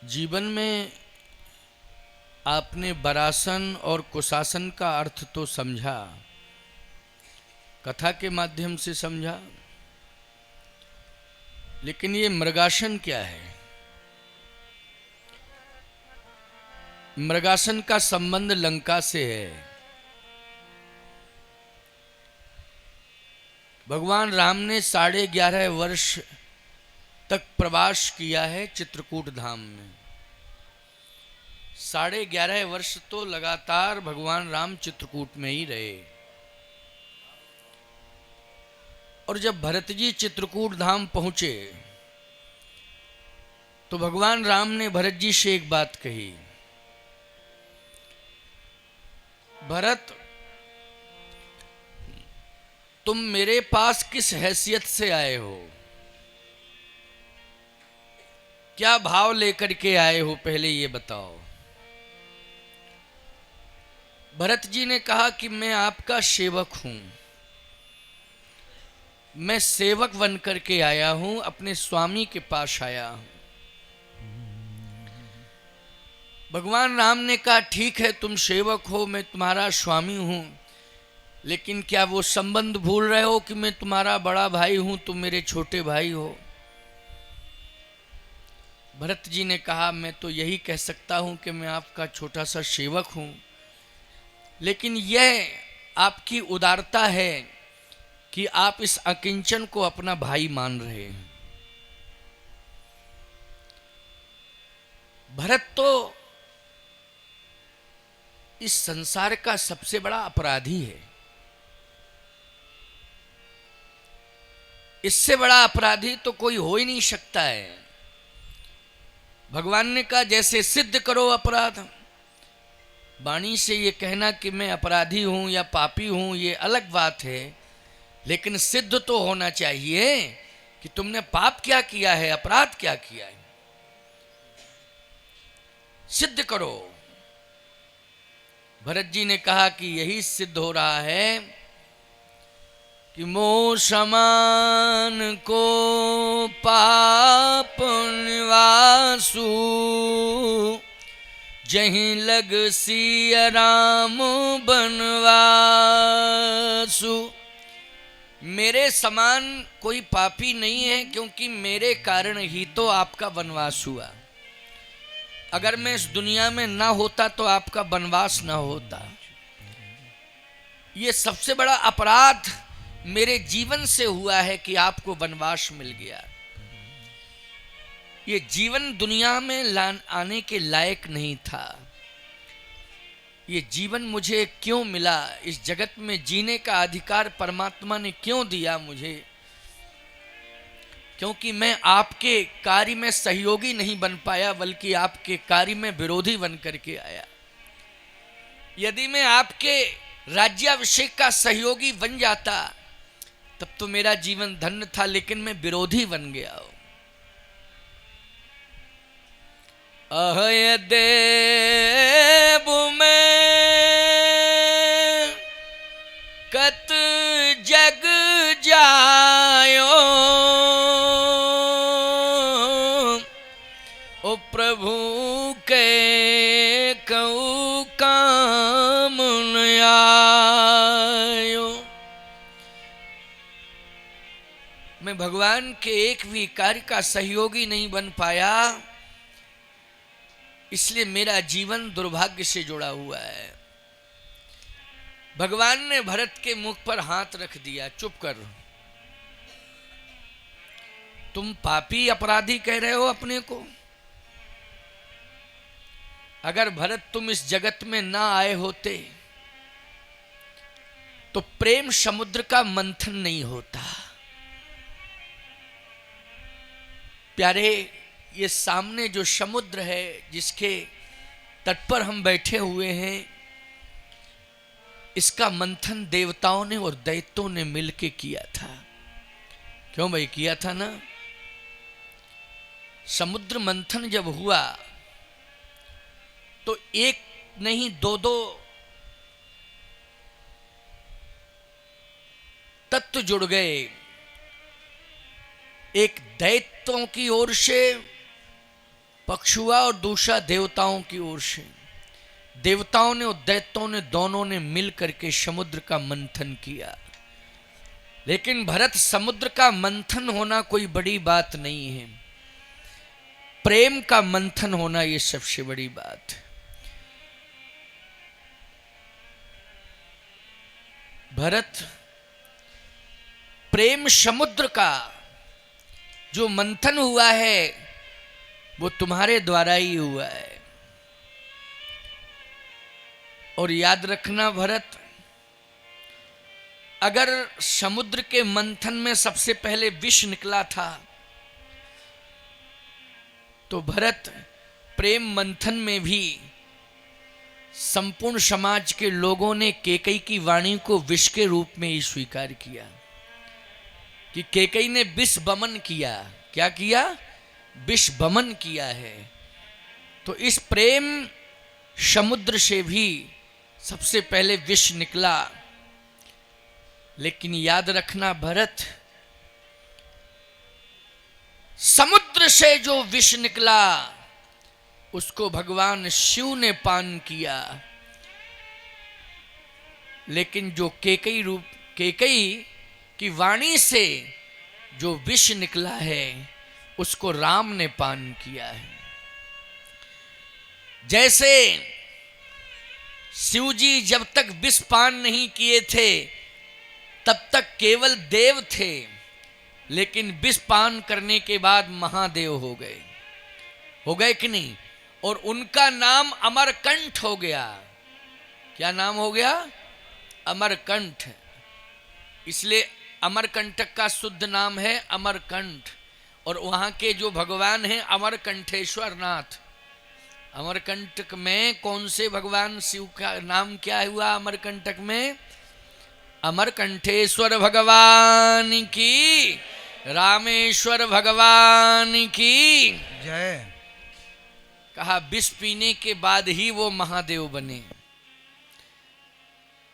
जीवन में आपने वरासन और कुशासन का अर्थ तो समझा, कथा के माध्यम से समझा, लेकिन ये मृगासन क्या है? मृगासन का संबंध लंका से है। भगवान राम ने 11.5 वर्ष तक प्रवास किया है चित्रकूट धाम में। 11.5 वर्ष तो लगातार भगवान राम चित्रकूट में ही रहे। और जब भरत जी चित्रकूट धाम पहुंचे तो भगवान राम ने भरत जी से एक बात कही, भरत, तुम मेरे पास किस हैसियत से आए हो? क्या भाव लेकर के आए हो, पहले ये बताओ। भरत जी ने कहा कि मैं आपका सेवक हूं, मैं सेवक बन करके आया हूं, अपने स्वामी के पास आया हूं। भगवान राम ने कहा, ठीक है, तुम सेवक हो, मैं तुम्हारा स्वामी हूं, लेकिन क्या वो संबंध भूल रहे हो कि मैं तुम्हारा बड़ा भाई हूं, तुम मेरे छोटे भाई हो? भरत जी ने कहा, मैं तो यही कह सकता हूं कि मैं आपका छोटा सा सेवक हूं, लेकिन यह आपकी उदारता है कि आप इस अकिंचन को अपना भाई मान रहे हैं। भरत तो इस संसार का सबसे बड़ा अपराधी है। इससे बड़ा अपराधी तो कोई हो ही नहीं सकता है। भगवान ने कहा, जैसे सिद्ध करो अपराध। वाणी से ये कहना कि मैं अपराधी हूं या पापी हूं, ये अलग बात है, लेकिन सिद्ध तो होना चाहिए कि तुमने पाप क्या किया है, अपराध क्या किया है, सिद्ध करो। भरत जी ने कहा कि यही सिद्ध हो रहा है कि मोह समान को पाप निवासु, जहीं लग सिया राम बनवासु। मेरे समान कोई पापी नहीं है, क्योंकि मेरे कारण ही तो आपका वनवास हुआ। अगर मैं इस दुनिया में ना होता तो आपका वनवास ना होता। ये सबसे बड़ा अपराध मेरे जीवन से हुआ है कि आपको वनवास मिल गया। ये जीवन दुनिया में आने के लायक नहीं था। ये जीवन मुझे क्यों मिला? इस जगत में जीने का अधिकार परमात्मा ने क्यों दिया मुझे? क्योंकि मैं आपके कार्य में सहयोगी नहीं बन पाया, बल्कि आपके कार्य में विरोधी बन करके आया। यदि मैं आपके राज्याभिषेक का सहयोगी बन जाता तब तो मेरा जीवन धन्य था, लेकिन मैं विरोधी बन गया हूं। अहय देव में कत जग जायो, ओ प्रभु के कऊ काम न आयो। मैं भगवान के एक भी कार्य का सहयोगी नहीं बन पाया, इसलिए मेरा जीवन दुर्भाग्य से जुड़ा हुआ है। भगवान ने भरत के मुख पर हाथ रख दिया, चुप कर। तुम पापी अपराधी कह रहे हो अपने को? अगर भरत तुम इस जगत में ना आए होते तो प्रेम समुद्र का मंथन नहीं होता। प्यारे, ये सामने जो समुद्र है, जिसके तट पर हम बैठे हुए हैं, इसका मंथन देवताओं ने और दैत्यों ने मिलके किया था। क्यों भाई, किया था ना? समुद्र मंथन जब हुआ तो एक नहीं दो तत्व जुड़ गए। एक दैत्यों की ओर से पक्ष हुआ और दूसरा देवताओं की ओर से। देवताओं ने और दैत्यों ने दोनों ने मिल करके समुद्र का मंथन किया। लेकिन भरत, समुद्र का मंथन होना कोई बड़ी बात नहीं है, प्रेम का मंथन होना ये सबसे बड़ी बात है। भरत, प्रेम समुद्र का जो मंथन हुआ है वो तुम्हारे द्वारा ही हुआ है। और याद रखना भरत, अगर समुद्र के मंथन में सबसे पहले विष निकला था तो भरत, प्रेम मंथन में भी संपूर्ण समाज के लोगों ने कैकेयी की वाणी को विष के रूप में ही स्वीकार किया कि कैकेयी ने विष बमन किया। क्या किया? विष बमन किया है। तो इस प्रेम समुद्र से भी सबसे पहले विष निकला। लेकिन याद रखना भरत, समुद्र से जो विष निकला उसको भगवान शिव ने पान किया। लेकिन जो कैकेयी की वाणी से जो विष निकला है उसको राम ने पान किया है। जैसे शिवजी जब तक विष पान नहीं किए थे तब तक केवल देव थे, लेकिन विष पान करने के बाद महादेव हो गए कि नहीं? और उनका नाम अमरकंठ हो गया। क्या नाम हो गया? अमरकंठ। इसलिए अमरकंटक का शुद्ध नाम है अमरकंठ। और वहां के जो भगवान हैं अमरकंठेश्वर नाथ। अमरकंटक में कौन से भगवान शिव का नाम क्या हुआ? अमरकंटक में अमरकंठेश्वर भगवान की, रामेश्वर भगवान की जय। कहा विष पीने के बाद ही वो महादेव बने,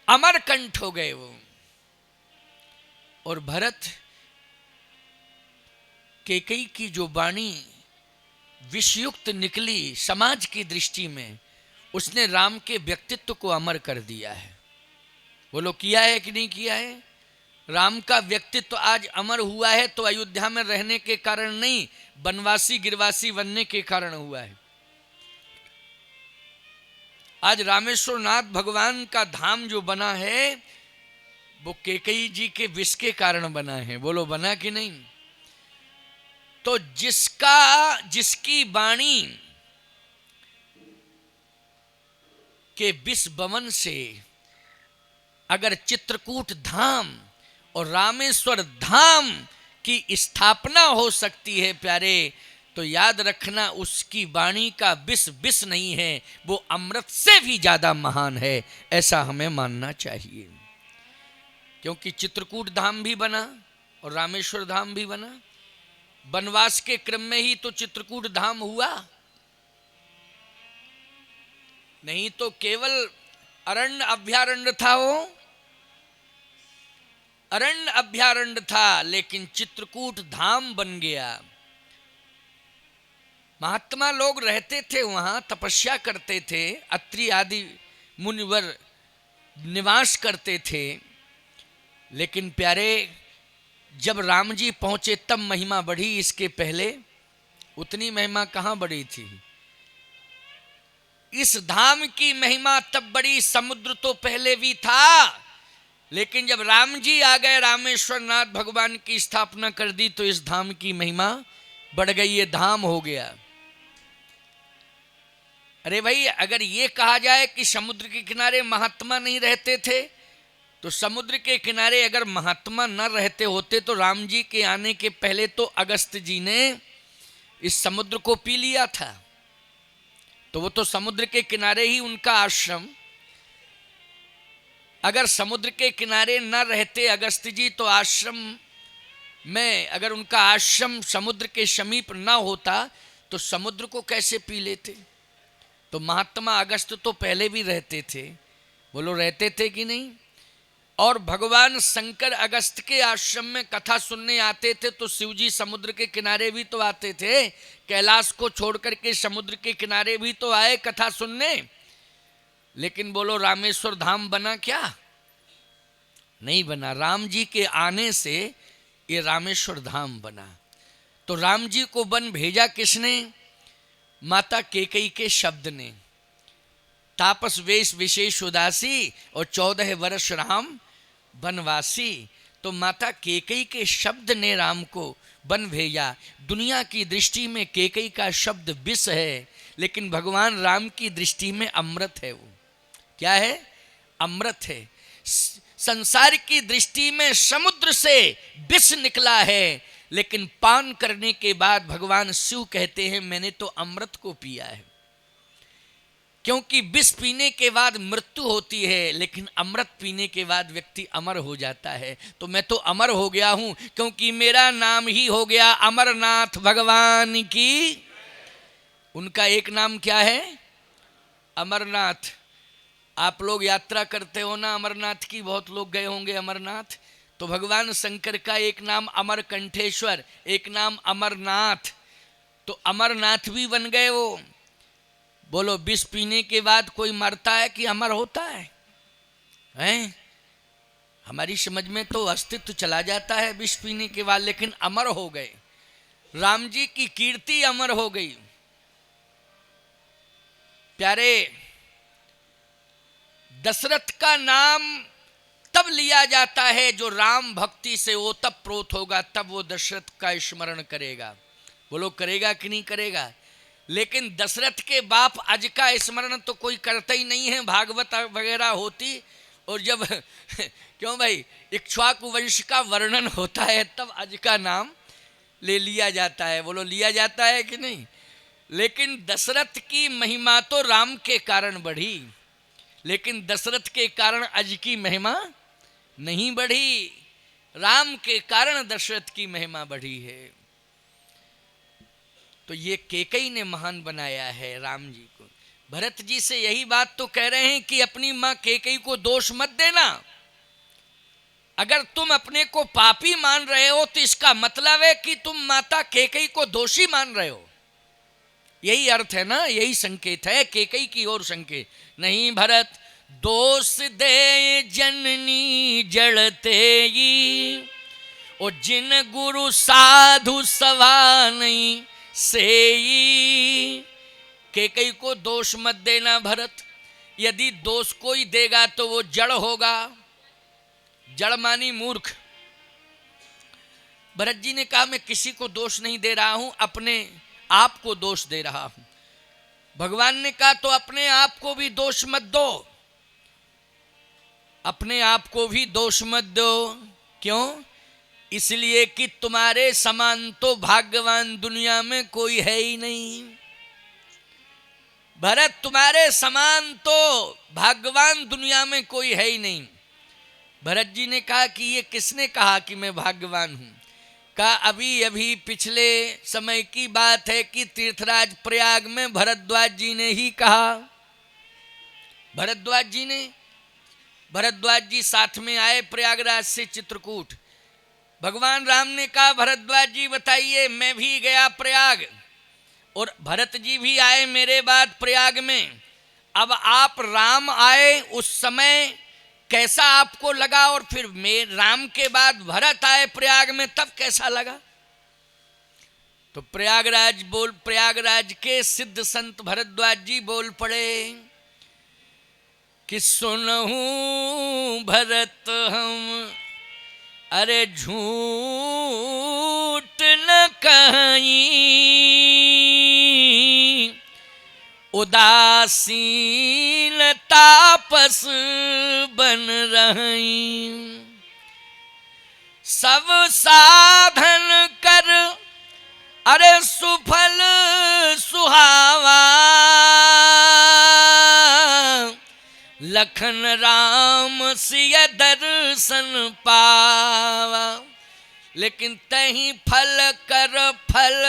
अमरकंठ हो गए वो। और भरत, कैकेयी की जो वाणी विषयुक्त निकली समाज की दृष्टि में, उसने राम के व्यक्तित्व को अमर कर दिया है। बोलो, किया है कि नहीं किया है? राम का व्यक्तित्व आज अमर हुआ है तो अयोध्या में रहने के कारण नहीं, बनवासी गिरवासी बनने के कारण हुआ है। आज रामेश्वर नाथ भगवान का धाम जो बना है वो कैकेयी जी के विष के कारण बना है। बोलो, बना कि नहीं? तो जिसकी वाणी के विष बमन से अगर चित्रकूट धाम और रामेश्वर धाम की स्थापना हो सकती है प्यारे, तो याद रखना उसकी वाणी का विष नहीं है, वो अमृत से भी ज्यादा महान है। ऐसा हमें मानना चाहिए। क्योंकि चित्रकूट धाम भी बना और रामेश्वर धाम भी बना। वनवास के क्रम में ही तो चित्रकूट धाम हुआ, नहीं तो केवल अरण्य अभ्यारण्य था। वो अरण्य अभ्यारण्य था, लेकिन चित्रकूट धाम बन गया। महात्मा लोग रहते थे वहां, तपस्या करते थे, अत्रि आदि मुनिवर निवास करते थे। लेकिन प्यारे, जब राम जी पहुंचे तब महिमा बढ़ी, इसके पहले उतनी महिमा कहां बढ़ी थी। इस धाम की महिमा तब बड़ी, समुद्र तो पहले भी था, लेकिन जब राम जी आ गए, रामेश्वर नाथ भगवान की स्थापना कर दी, तो इस धाम की महिमा बढ़ गई, ये धाम हो गया। अरे भाई, अगर ये कहा जाए कि समुद्र के किनारे महात्मा नहीं रहते थे, तो समुद्र के किनारे अगर महात्मा न रहते होते तो राम जी के आने के पहले तो अगस्त जी ने इस समुद्र को पी लिया था। तो वो तो समुद्र के किनारे ही उनका आश्रम। अगर समुद्र के किनारे न रहते अगस्त जी, तो आश्रम में अगर उनका आश्रम समुद्र के समीप न होता तो समुद्र को कैसे पी लेते। तो महात्मा अगस्त तो पहले भी रहते थे। बोलो, रहते थे कि नहीं? और भगवान शंकर अगस्त के आश्रम में कथा सुनने आते थे तो शिवजी समुद्र के किनारे भी तो आते थे, कैलाश को छोड़ करके समुद्र के किनारे भी तो आए कथा सुनने। लेकिन बोलो रामेश्वर धाम बना क्या? नहीं बना। राम जी के आने से ये रामेश्वर धाम बना। तो राम जी को वन भेजा किसने? माता कैकेयी के शब्द ने। तापस वेश विशेष उदासी और 14 वर्ष राम वनवासी। तो माता कैकेयी के शब्द ने राम को वन भेजा। दुनिया की दृष्टि में कैकेयी का शब्द विष है, लेकिन भगवान राम की दृष्टि में अमृत है। वो क्या है? अमृत है। संसार की दृष्टि में समुद्र से विष निकला है, लेकिन पान करने के बाद भगवान शिव कहते हैं मैंने तो अमृत को पिया है। क्योंकि विष पीने के बाद मृत्यु होती है, लेकिन अमृत पीने के बाद व्यक्ति अमर हो जाता है। तो मैं तो अमर हो गया हूं, क्योंकि मेरा नाम ही हो गया अमरनाथ भगवान की। उनका एक नाम क्या है? अमरनाथ। आप लोग यात्रा करते हो ना अमरनाथ की, बहुत लोग गए होंगे अमरनाथ। तो भगवान शंकर का एक नाम अमरकंठेश्वर, एक नाम अमरनाथ। तो अमरनाथ भी बन गए वो। बोलो विष पीने के बाद कोई मरता है कि अमर होता है? हैं? हमारी समझ में तो अस्तित्व चला जाता है विष पीने के बाद, लेकिन अमर हो गए। राम जी की कीर्ति अमर हो गई। प्यारे, दशरथ का नाम तब लिया जाता है जो राम भक्ति से ओतप्रोत होगा, तब वो दशरथ का स्मरण करेगा। बोलो करेगा कि नहीं करेगा? लेकिन दशरथ के बाप अज का स्मरण तो कोई करता ही नहीं है। भागवत वगैरह होती और जब क्यों भाई इक्ष्वाकु वंश का वर्णन होता है तब अज का नाम ले लिया जाता है। बोलो लिया जाता है कि नहीं? लेकिन दशरथ की महिमा तो राम के कारण बढ़ी, लेकिन दशरथ के कारण अज की महिमा नहीं बढ़ी। राम के कारण दशरथ की महिमा बढ़ी है। तो ये कैकेयी ने महान बनाया है राम जी को। भरत जी से यही बात तो कह रहे हैं कि अपनी मां कैकेयी को दोष मत देना। अगर तुम अपने को पापी मान रहे हो तो इसका मतलब है कि तुम माता कैकेयी को दोषी मान रहे हो। यही अर्थ है ना, यही संकेत है कैकेयी की ओर संकेत। नहीं भरत, दोष दे जननी जड़ते और जिन गुरु साधु सवा नहीं सेई। कैकेयी को दोष मत देना भरत। यदि दोष कोई देगा तो वो जड़ होगा। जड़ मानी मूर्ख। भरत जी ने कहा मैं किसी को दोष नहीं दे रहा हूं, अपने आप को दोष दे रहा हूं। भगवान ने कहा तो अपने आप को भी दोष मत दो, अपने आप को भी दोष मत दो। क्यों? इसलिए कि तुम्हारे समान तो भाग्यवान दुनिया में कोई है ही नहीं। भरत, तुम्हारे समान तो भाग्यवान दुनिया में कोई है ही नहीं। भरत जी ने कहा कि ये किसने कहा कि मैं भाग्यवान हूं? कहा अभी अभी पिछले समय की बात है कि तीर्थराज प्रयाग में भरद्वाज जी ने ही कहा। भरद्वाज जी साथ में आए प्रयागराज से चित्रकूट। भगवान राम ने कहा भरद्वाज जी बताइए, मैं भी गया प्रयाग और भरत जी भी आए मेरे बाद प्रयाग में। अब आप राम आए उस समय कैसा आपको लगा, और फिर राम के बाद भरत आए प्रयाग में तब कैसा लगा? तो प्रयागराज के सिद्ध संत भरद्वाज जी बोल पड़े कि सुनहूं भरत हम अरे झूठ न कहीं, उदासीन तापस बन रही। सब साधन कर अरे सुफल सुहावा, लखन राम सिय दर्शन पावा। लेकिन तहीं फल कर फल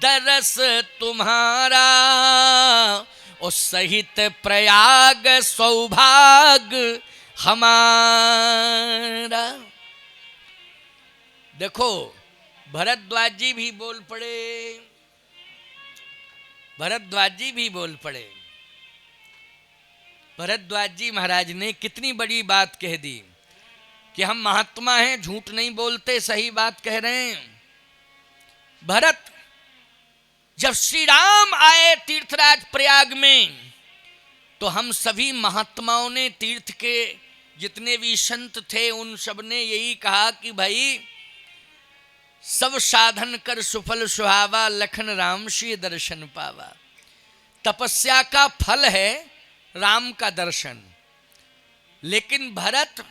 दरस तुम्हारा, और सहित प्रयाग सौभाग्य हमारा। देखो भरद्वाज जी भी बोल पड़े, भरद्वाज जी भी बोल पड़े। भरद्वाज जी महाराज ने कितनी बड़ी बात कह दी कि हम महात्मा हैं, झूठ नहीं बोलते, सही बात कह रहे हैं। भरत, जब श्री राम आए तीर्थराज प्रयाग में तो हम सभी महात्माओं ने, तीर्थ के जितने भी संत थे उन सब ने यही कहा कि भाई सब साधन कर सुफल सुहावा, लखन राम श्री दर्शन पावा। तपस्या का फल है राम का दर्शन, लेकिन भरत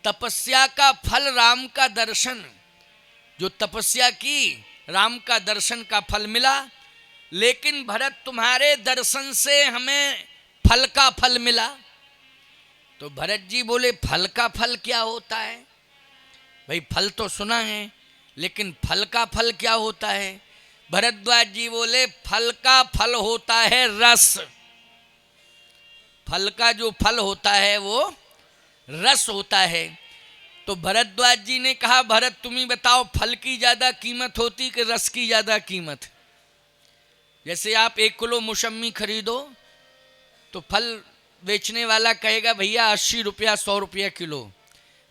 तपस्या का फल राम का दर्शन, जो तपस्या की राम का दर्शन का फल मिला, लेकिन भरत तुम्हारे दर्शन से हमें फल का फल मिला। तो भरत जी बोले फल का फल क्या होता है? भाई फल तो सुना है, लेकिन फल का फल क्या होता है? भरद्वाज जी बोले फल का फल होता है रस। फल का जो फल होता है वो रस होता है। तो भरद्वाज जी ने कहा भरत तुम ही बताओ, फल की ज्यादा कीमत होती कि रस की ज्यादा कीमत? जैसे आप 1 किलो मौसम्मी खरीदो तो फल बेचने वाला कहेगा भैया 80 रुपया 100 रुपया किलो,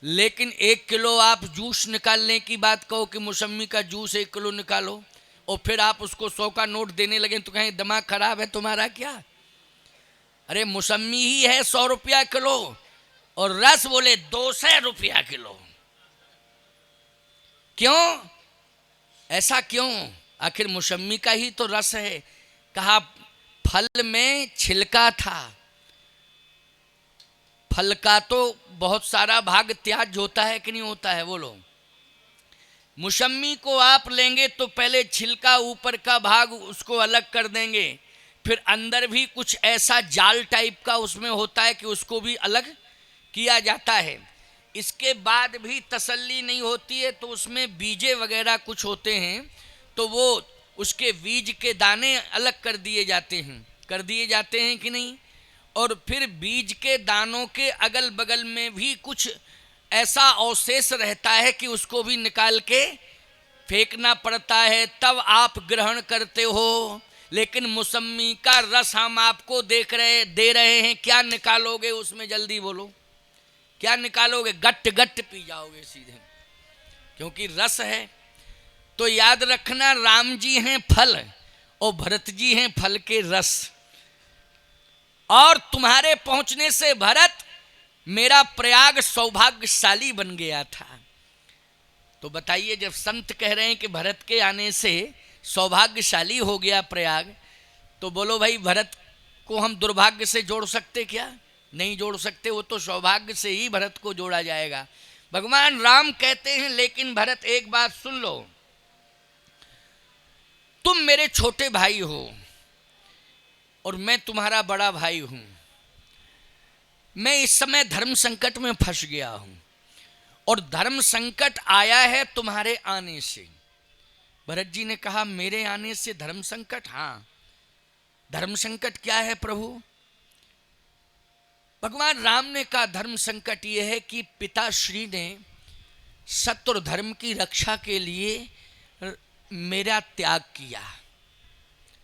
लेकिन 1 किलो आप जूस निकालने की बात कहो कि मौसम्मी का जूस 1 किलो निकालो, और फिर आप उसको 100 का नोट देने लगे तो कहें दिमाग खराब है तुम्हारा क्या? अरे मौसम्मी ही है 100 रुपया किलो और रस बोले 200 रुपया किलो। क्यों? ऐसा क्यों? आखिर मौसम्मी का ही तो रस है। कहा फल में छिलका था, फल का तो बहुत सारा भाग त्याज होता है कि नहीं होता है? बोलो। मौसम्मी को आप लेंगे तो पहले छिलका ऊपर का भाग उसको अलग कर देंगे, फिर अंदर भी कुछ ऐसा जाल टाइप का उसमें होता है कि उसको भी अलग किया जाता है। इसके बाद भी तसल्ली नहीं होती है तो उसमें बीजे वगैरह कुछ होते हैं, तो वो उसके बीज के दाने अलग कर दिए जाते हैं कि नहीं? और फिर बीज के दानों के अगल बगल में भी कुछ ऐसा अवशेष रहता है कि उसको भी निकाल के फेंकना पड़ता है, तब आप ग्रहण करते हो। लेकिन मौसम्मी का रस हम आपको दे रहे हैं, क्या निकालोगे उसमें? जल्दी बोलो, क्या निकालोगे? गट गट पी जाओगे सीधे, क्योंकि रस है। तो याद रखना, राम जी हैं फल और भरत जी हैं फल के रस। और तुम्हारे पहुंचने से भरत मेरा प्रयाग सौभाग्यशाली बन गया था। तो बताइए, जब संत कह रहे हैं कि भरत के आने से सौभाग्यशाली हो गया प्रयाग, तो बोलो भाई भरत को हम दुर्भाग्य से जोड़ सकते क्या? नहीं जोड़ सकते, वो तो सौभाग्य से ही भरत को जोड़ा जाएगा। भगवान राम कहते हैं लेकिन भरत एक बात सुन लो, तुम मेरे छोटे भाई हो और मैं तुम्हारा बड़ा भाई हूं। मैं इस समय धर्म संकट में फंस गया हूं और धर्म संकट आया है तुम्हारे आने से। भरत जी ने कहा मेरे आने से धर्म संकट? हाँ, धर्म संकट क्या है प्रभु? भगवान राम ने कहा धर्म संकट यह है कि पिताश्री ने सत्य और धर्म की रक्षा के लिए मेरा त्याग किया।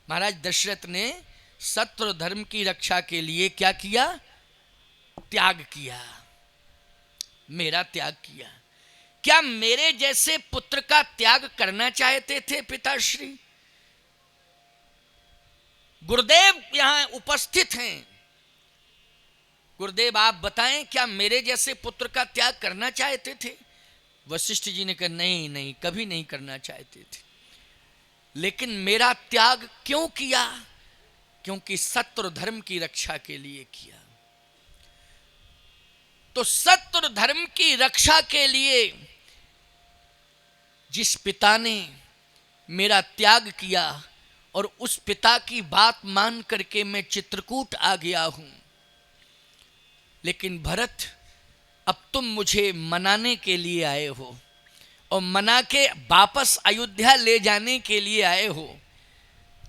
महाराज दशरथ ने सत्य और धर्म की रक्षा के लिए क्या किया? त्याग किया, मेरा त्याग किया। क्या मेरे जैसे पुत्र का त्याग करना चाहते थे पिताश्री? गुरुदेव यहां उपस्थित हैं, गुरुदेव आप बताएं क्या मेरे जैसे पुत्र का त्याग करना चाहते थे? वशिष्ठ जी ने कहा नहीं नहीं, कभी नहीं करना चाहते थे। लेकिन मेरा त्याग क्यों किया? क्योंकि सत्य और धर्म की रक्षा के लिए किया। तो सत्य और धर्म की रक्षा के लिए जिस पिता ने मेरा त्याग किया और उस पिता की बात मान करके मैं चित्रकूट आ गया हूं। लेकिन भरत, अब तुम मुझे मनाने के लिए आए हो और मना के वापस अयोध्या ले जाने के लिए आए हो।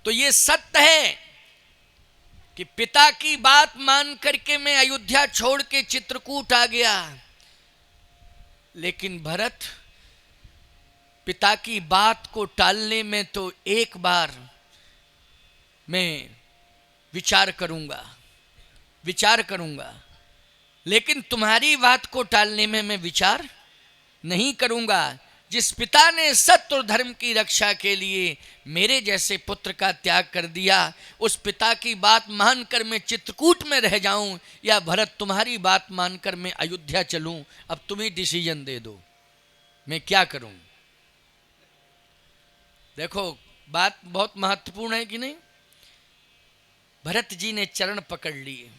तो ये सत्य है कि पिता की बात मान करके मैं अयोध्या छोड़ के चित्रकूट आ गया, लेकिन भरत पिता की बात को टालने में तो एक बार मैं विचार करूंगा, लेकिन तुम्हारी बात को टालने में मैं विचार नहीं करूंगा। जिस पिता ने सत्य और धर्म की रक्षा के लिए मेरे जैसे पुत्र का त्याग कर दिया, उस पिता की बात मानकर मैं चित्रकूट में रह जाऊं या भरत तुम्हारी बात मानकर मैं अयोध्या चलूं, अब तुम ही डिसीजन दे दो, मैं क्या करूं। देखो बात बहुत महत्वपूर्ण है कि नहीं। भरत जी ने चरण पकड़ लिए।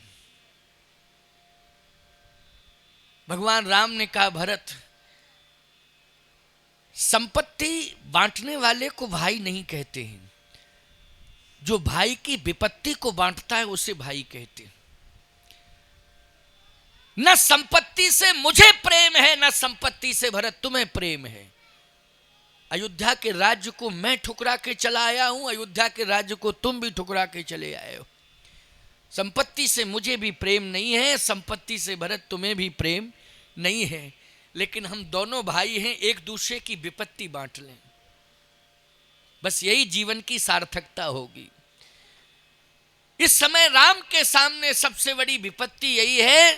भगवान राम ने कहा, भरत, संपत्ति बांटने वाले को भाई नहीं कहते हैं, जो भाई की विपत्ति को बांटता है उसे भाई कहते हैं। न संपत्ति से मुझे प्रेम है, न संपत्ति से भरत तुम्हें प्रेम है। अयोध्या के राज्य को मैं ठुकरा के चला आया हूं, अयोध्या के राज्य को तुम भी ठुकरा के चले आए हो। संपत्ति से मुझे भी प्रेम नहीं है, संपत्ति से भरत तुम्हें भी प्रेम नहीं है, लेकिन हम दोनों भाई हैं, एक दूसरे की विपत्ति बांट लें, बस यही जीवन की सार्थकता होगी। इस समय राम के सामने सबसे बड़ी विपत्ति यही है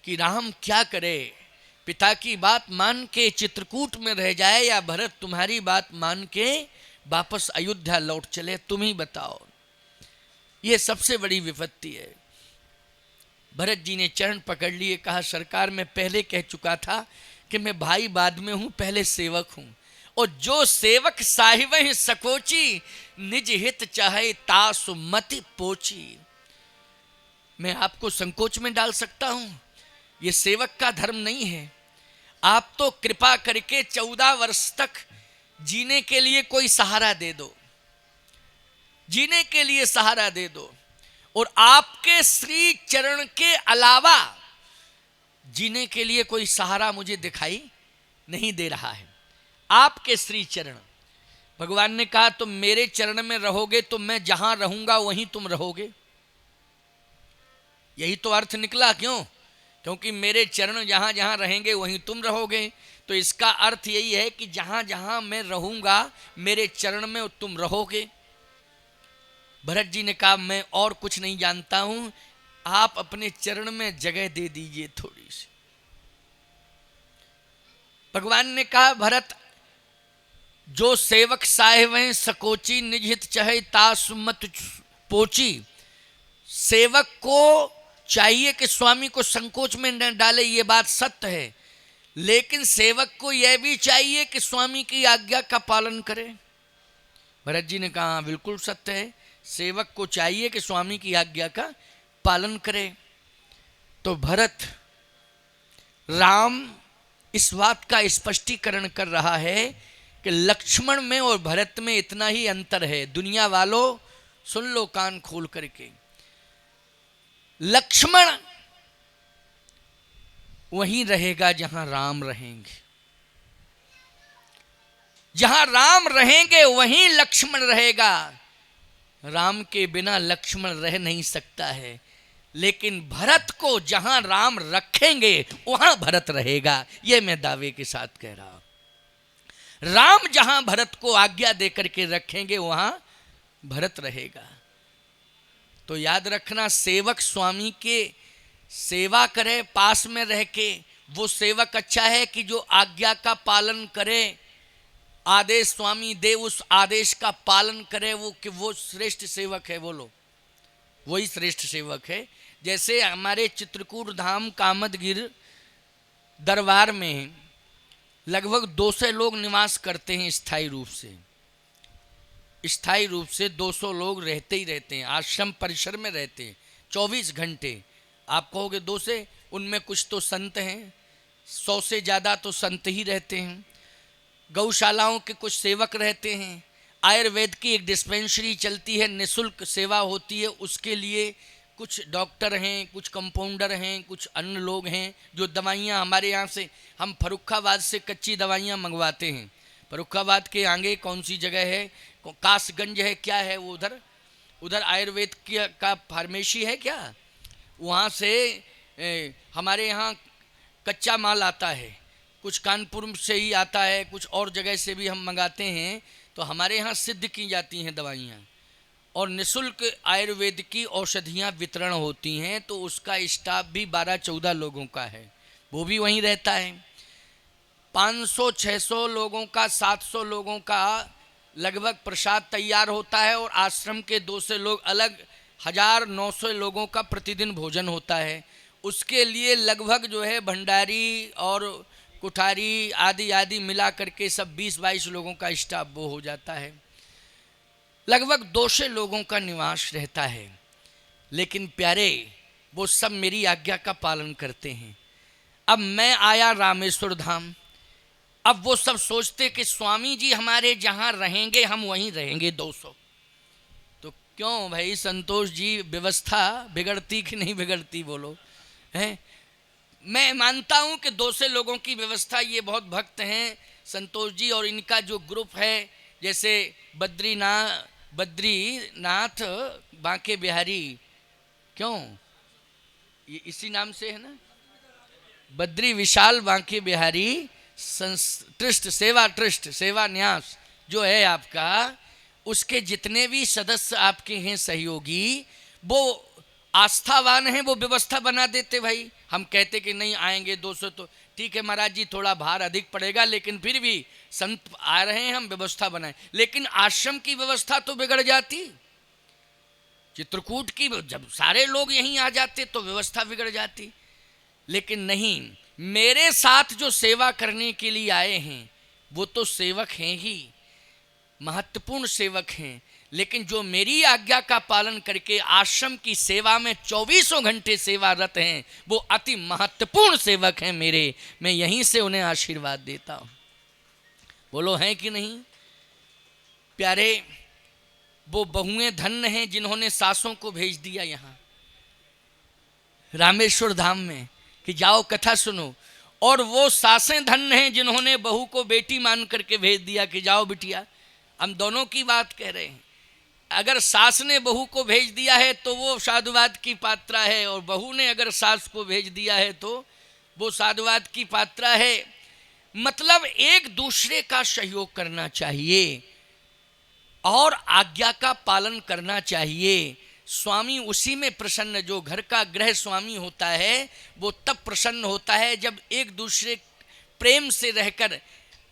कि राम क्या करे, पिता की बात मान के चित्रकूट में रह जाए या भरत तुम्हारी बात मान के वापस अयोध्या लौट चले, तुम ही बताओ। यह सबसे बड़ी विपत्ति है। भरत जी ने चरण पकड़ लिए, कहा, सरकार मैं पहले कह चुका था कि मैं भाई बाद में हूं, पहले सेवक हूं, और जो सेवक साहिब सकोची, निज हित चाहे तासु मति पोची। मैं आपको संकोच में डाल सकता हूं, ये सेवक का धर्म नहीं है। आप तो कृपा करके 14 वर्ष तक जीने के लिए कोई सहारा दे दो, जीने के लिए सहारा दे दो, और आपके श्री चरण के अलावा जीने के लिए कोई सहारा मुझे दिखाई नहीं दे रहा है। आपके श्री चरण, भगवान ने कहा तुम मेरे चरण में रहोगे तो मैं जहां रहूंगा वहीं तुम रहोगे। यही तो अर्थ निकला, क्यों? क्योंकि मेरे चरण जहां जहां रहेंगे वहीं तुम रहोगे। तो इसका अर्थ यही है कि जहां जहां मैं रहूंगा मेरे चरण में तुम रहोगे। भरत जी ने कहा, मैं और कुछ नहीं जानता हूं, आप अपने चरण में जगह दे दीजिए थोड़ी सी। भगवान ने कहा, भरत, जो सेवक साहिब हैं सकोची, निज हित चाहे तासु मति पोची। सेवक को चाहिए कि स्वामी को संकोच में न डाले, ये बात सत्य है, लेकिन सेवक को यह भी चाहिए कि स्वामी की आज्ञा का पालन करे। भरत जी ने कहा, बिल्कुल सत्य है, सेवक को चाहिए कि स्वामी की आज्ञा का पालन करे। तो भरत, राम इस बात का स्पष्टीकरण कर रहा है कि लक्ष्मण में और भरत में इतना ही अंतर है। दुनिया वालों सुन लो कान खोल करके, लक्ष्मण वहीं रहेगा जहां राम रहेंगे, जहां राम रहेंगे वहीं लक्ष्मण रहेगा। राम के बिना लक्ष्मण रह नहीं सकता है, लेकिन भरत को जहां राम रखेंगे वहां भरत रहेगा। यह मैं दावे के साथ कह रहा हूं। राम जहां भरत को आज्ञा देकर के रखेंगे वहां भरत रहेगा। तो याद रखना, सेवक स्वामी के सेवा करे पास में रह के, वो सेवक अच्छा है कि जो आज्ञा का पालन करे, आदेश स्वामी दे उस आदेश का पालन करे, वो श्रेष्ठ सेवक है। बोलो, वही श्रेष्ठ सेवक है। जैसे हमारे चित्रकूट धाम कामदगिर दरबार में लगभग 200 लोग निवास करते हैं स्थायी रूप से। स्थायी रूप से 200 लोग रहते ही रहते हैं, आश्रम परिसर में रहते हैं 24 घंटे। आप कहोगे 200, उनमें कुछ तो संत हैं, 100 से ज़्यादा तो संत ही रहते हैं। गौशालाओं के कुछ सेवक रहते हैं। आयुर्वेद की एक डिस्पेंसरी चलती है, निःशुल्क सेवा होती है, उसके लिए कुछ डॉक्टर हैं, कुछ कंपाउंडर हैं, कुछ अन्य लोग हैं जो दवाइयाँ हमारे यहाँ से, हम फर्रुखाबाद से कच्ची दवाइयाँ मंगवाते हैं। फर्रुखाबाद के आगे कौन सी जगह है, कासगंज है, क्या है वो उधर, उधर आयुर्वेद का फार्मेसी है क्या? वहाँ से हमारे यहाँ कच्चा माल आता है, कुछ कानपुर से ही आता है, कुछ और जगह से भी हम मंगाते हैं। तो हमारे यहाँ सिद्ध की जाती हैं दवाइयाँ और निःशुल्क आयुर्वेद की औषधियाँ वितरण होती हैं। तो उसका स्टाफ भी 12-14 लोगों का है, वो भी वहीं रहता है। 500-600 लोगों का, 700 लोगों का लगभग प्रसाद तैयार होता है और आश्रम के 200 लोग अलग, 1900 लोगों का प्रतिदिन भोजन होता है। उसके लिए लगभग जो है भंडारी और कुठारी आदि आदि मिला करके सब 20-22 लोगों का स्टाफ वो हो जाता है। लगभग 200 लोगों का निवास रहता है। लेकिन प्यारे, वो सब मेरी आज्ञा का पालन करते हैं। अब मैं आया रामेश्वर धाम, अब वो सब सोचते कि स्वामी जी हमारे जहाँ रहेंगे हम वहीं रहेंगे 200। तो क्यों भाई संतोष जी, व्यवस्था बिगड़ती कि नहीं बिगड़ती बोलो? हैं, मैं मानता हूँ कि 200 लोगों की व्यवस्था, ये बहुत भक्त हैं संतोष जी और इनका जो ग्रुप है, जैसे बद्रीनाथ बांके बिहारी, क्यों ये इसी नाम से है ना, बद्री विशाल बांके बिहारी ट्रस्ट, सेवा ट्रस्ट, सेवा न्यास जो है आपका, उसके जितने भी सदस्य आपके हैं सहयोगी, वो आस्थावान हैं, वो व्यवस्था बना देते। भाई हम कहते कि नहीं आएंगे 200, तो ठीक है महाराज जी, थोड़ा भार अधिक पड़ेगा, लेकिन फिर भी संत आ रहे हैं, हम व्यवस्था बनाएं। लेकिन आश्रम की व्यवस्था तो बिगड़ जाती, चित्रकूट की जब सारे लोग यहीं आ जाते तो व्यवस्था बिगड़ जाती। लेकिन नहीं, मेरे साथ जो सेवा करने के लिए आए हैं वो तो सेवक हैं ही, महत्वपूर्ण सेवक हैं, लेकिन जो मेरी आज्ञा का पालन करके आश्रम की सेवा में 24 घंटे सेवारत हैं, वो अति महत्वपूर्ण सेवक हैं मेरे। मैं यहीं से उन्हें आशीर्वाद देता हूँ। बोलो हैं कि नहीं प्यारे? वो बहुएं धन्य हैं जिन्होंने सासों को भेज दिया यहाँ रामेश्वर धाम में कि जाओ कथा सुनो, और वो सासें धन्य हैं जिन्होंने बहू को बेटी मान करके भेज दिया कि जाओ बिटिया। हम दोनों की बात कह रहे हैं। अगर सास ने बहू को भेज दिया है तो वो साधुवाद की पात्रा है, और बहू ने अगर सास को भेज दिया है तो वो साधुवाद की पात्रा है। मतलब एक दूसरे का सहयोग करना चाहिए और आज्ञा का पालन करना चाहिए। स्वामी उसी में प्रसन्न, जो घर का गृह स्वामी होता है वो तब प्रसन्न होता है जब एक दूसरे प्रेम से रहकर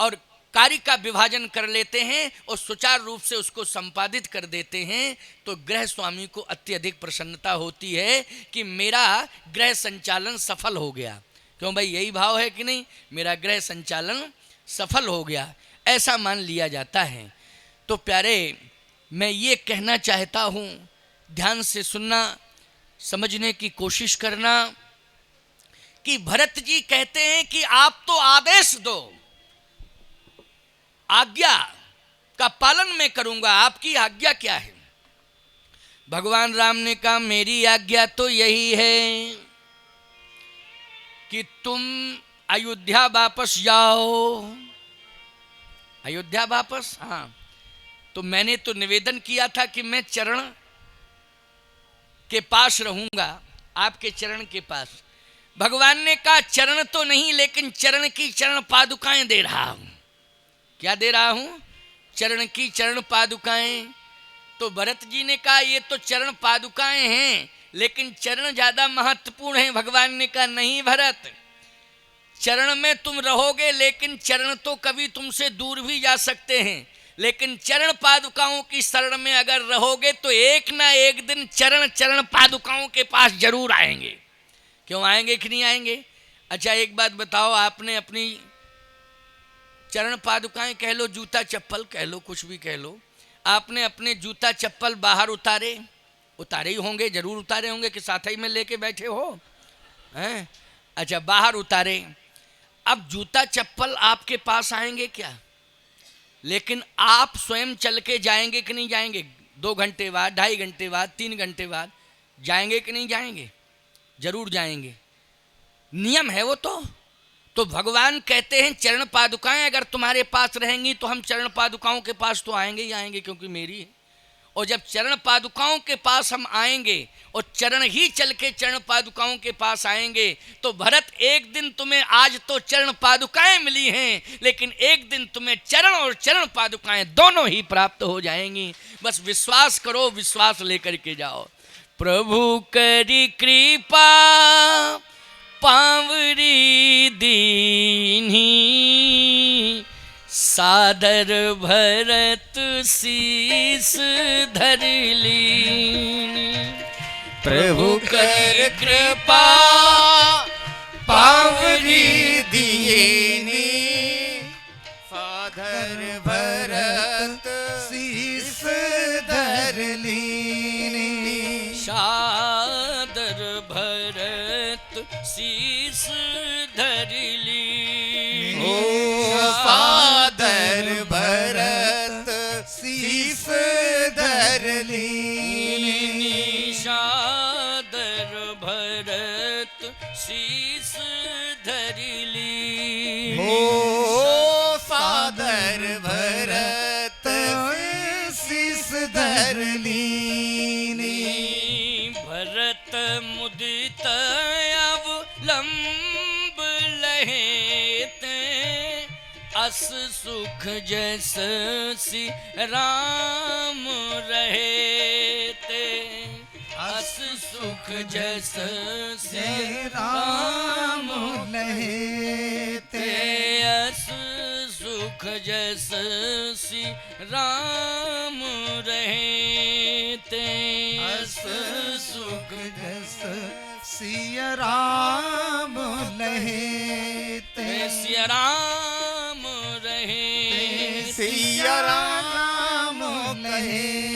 और कार्य का विभाजन कर लेते हैं और सुचारू रूप से उसको संपादित कर देते हैं। तो गृह स्वामी को अत्यधिक प्रसन्नता होती है कि मेरा गृह संचालन सफल हो गया। क्यों भाई, यही भाव है कि नहीं? मेरा गृह संचालन सफल हो गया, ऐसा मान लिया जाता है। तो प्यारे, मैं ये कहना चाहता हूँ, ध्यान से सुनना, समझने की कोशिश करना कि भरत जी कहते हैं कि आप तो आदेश दो, आज्ञा का पालन मैं करूंगा, आपकी आज्ञा क्या है? भगवान राम ने कहा मेरी आज्ञा तो यही है कि तुम अयोध्या वापस जाओ। अयोध्या वापस? हाँ। तो मैंने तो निवेदन किया था कि मैं चरण के पास रहूंगा, आपके चरण के पास। भगवान ने कहा चरण तो नहीं, लेकिन चरण की चरण पादुकाएं दे रहा हूं। क्या दे रहा हूं? चरण की चरण पादुकाएं। तो भरत जी ने कहा ये तो चरण पादुकाएं हैं, लेकिन चरण ज्यादा महत्वपूर्ण है। भगवान ने कहा नहीं भरत, चरण में तुम रहोगे, लेकिन चरण तो कभी तुमसे दूर भी जा सकते हैं, लेकिन चरण पादुकाओं की शरण में अगर रहोगे तो एक ना एक दिन चरण पादुकाओं के पास जरूर आएंगे। क्यों आएंगे कि नहीं आएंगे? अच्छा एक बात बताओ, आपने अपनी चरण पादुकाएं कह लो, जूता चप्पल कह लो, कुछ भी कह लो, आपने अपने जूता चप्पल बाहर उतारे ही होंगे, जरूर उतारे होंगे कि साथ ही में लेके बैठे हो हैं? अच्छा बाहर उतारे। अब जूता चप्पल आपके पास आएंगे क्या? लेकिन आप स्वयं चल के जाएंगे कि नहीं जाएंगे? 2 घंटे बाद, 2.5 घंटे बाद, 3 घंटे बाद जाएंगे कि नहीं जाएंगे? जरूर जाएंगे, नियम है वो। तो भगवान कहते हैं चरण पादुकाएं अगर तुम्हारे पास रहेंगी तो हम चरण पादुकाओं के पास तो आएंगे ही आएंगे, क्योंकि मेरी है। और जब चरण पादुकाओं के पास हम आएंगे और चरण ही चल के चरण पादुकाओं के पास आएंगे तो भरत एक दिन तुम्हें, आज तो चरण पादुकाएं मिली हैं, लेकिन एक दिन तुम्हें चरण और चरण पादुकाएं दोनों ही प्राप्त हो जाएंगी। बस विश्वास करो, विश्वास लेकर के जाओ। प्रभु करी कृपा पावरी दीन्ही, सादर भरत शीस धर लीनी। प्रभु कर कृपा पावरी दीनी, सादर भरत शीस धर लीनी। सादर भरत शीस धर लीनी। सादर भरत शीस धर लीनी। सादर भरत शीस धर लीनी। सादर भरत शीस धर लीनी। भरत मुदित अवलंब लहेते, अस सुख जस सी राम रहेते। अस सुख जस सी राम रहेते। अस सुख जस सी राम रहेते। अस सुख जस सिया राम रहेते। सिया राम रहेते। सिया राम रहेते।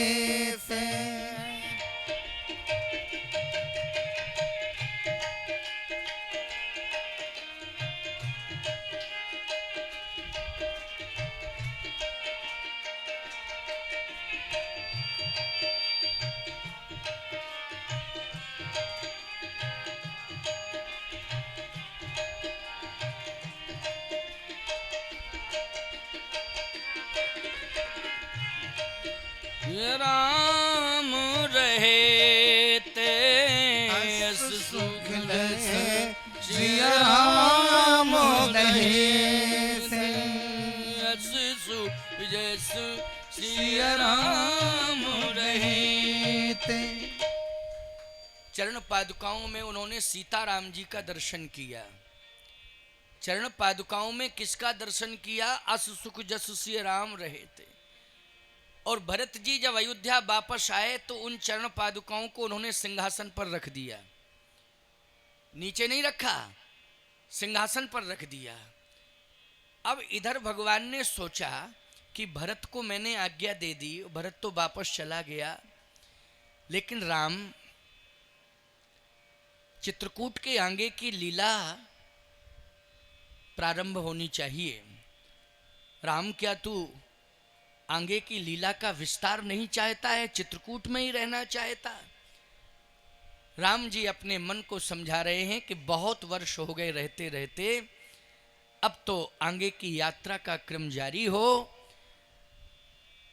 राम रहेते। अस सुख जस सिया राम रहेते। अस सुख जस सिया राम रहेते। चरण पादुकाओं में उन्होंने सीताराम जी का दर्शन किया। चरण पादुकाओं में किसका दर्शन किया? अस सुख जस सिया राम रहेते। और भरत जी जब अयोध्या वापस आए तो उन चरण पादुकाओं को उन्होंने सिंहासन पर रख दिया। नीचे नहीं रखा, सिंहासन पर रख दिया। अब इधर भगवान ने सोचा कि भरत को मैंने आज्ञा दे दी, भरत तो वापस चला गया, लेकिन राम, चित्रकूट के आगे की लीला प्रारंभ होनी चाहिए। राम, क्या तू आगे की लीला का विस्तार नहीं चाहता है? चित्रकूट में ही रहना चाहता? राम जी अपने मन को समझा रहे हैं कि बहुत वर्ष हो गए रहते रहते, अब तो आगे की यात्रा का क्रम जारी हो।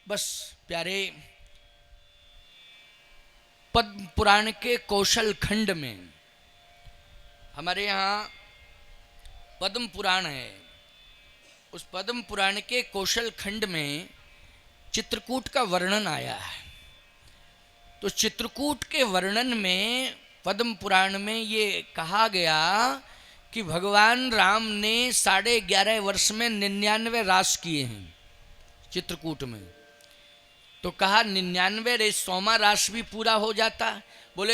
बस प्यारे, पद्म पुराण के कौशल खंड में, हमारे यहाँ पद्म पुराण है, उस पद्म पुराण के कौशल खंड में चित्रकूट का वर्णन आया है। तो चित्रकूट के वर्णन में पद्म पुराण में ये कहा गया कि भगवान राम ने 11.5 वर्ष में 99 रास किए हैं चित्रकूट में। तो कहा 99 रे 100वां रास भी पूरा हो जाता। बोले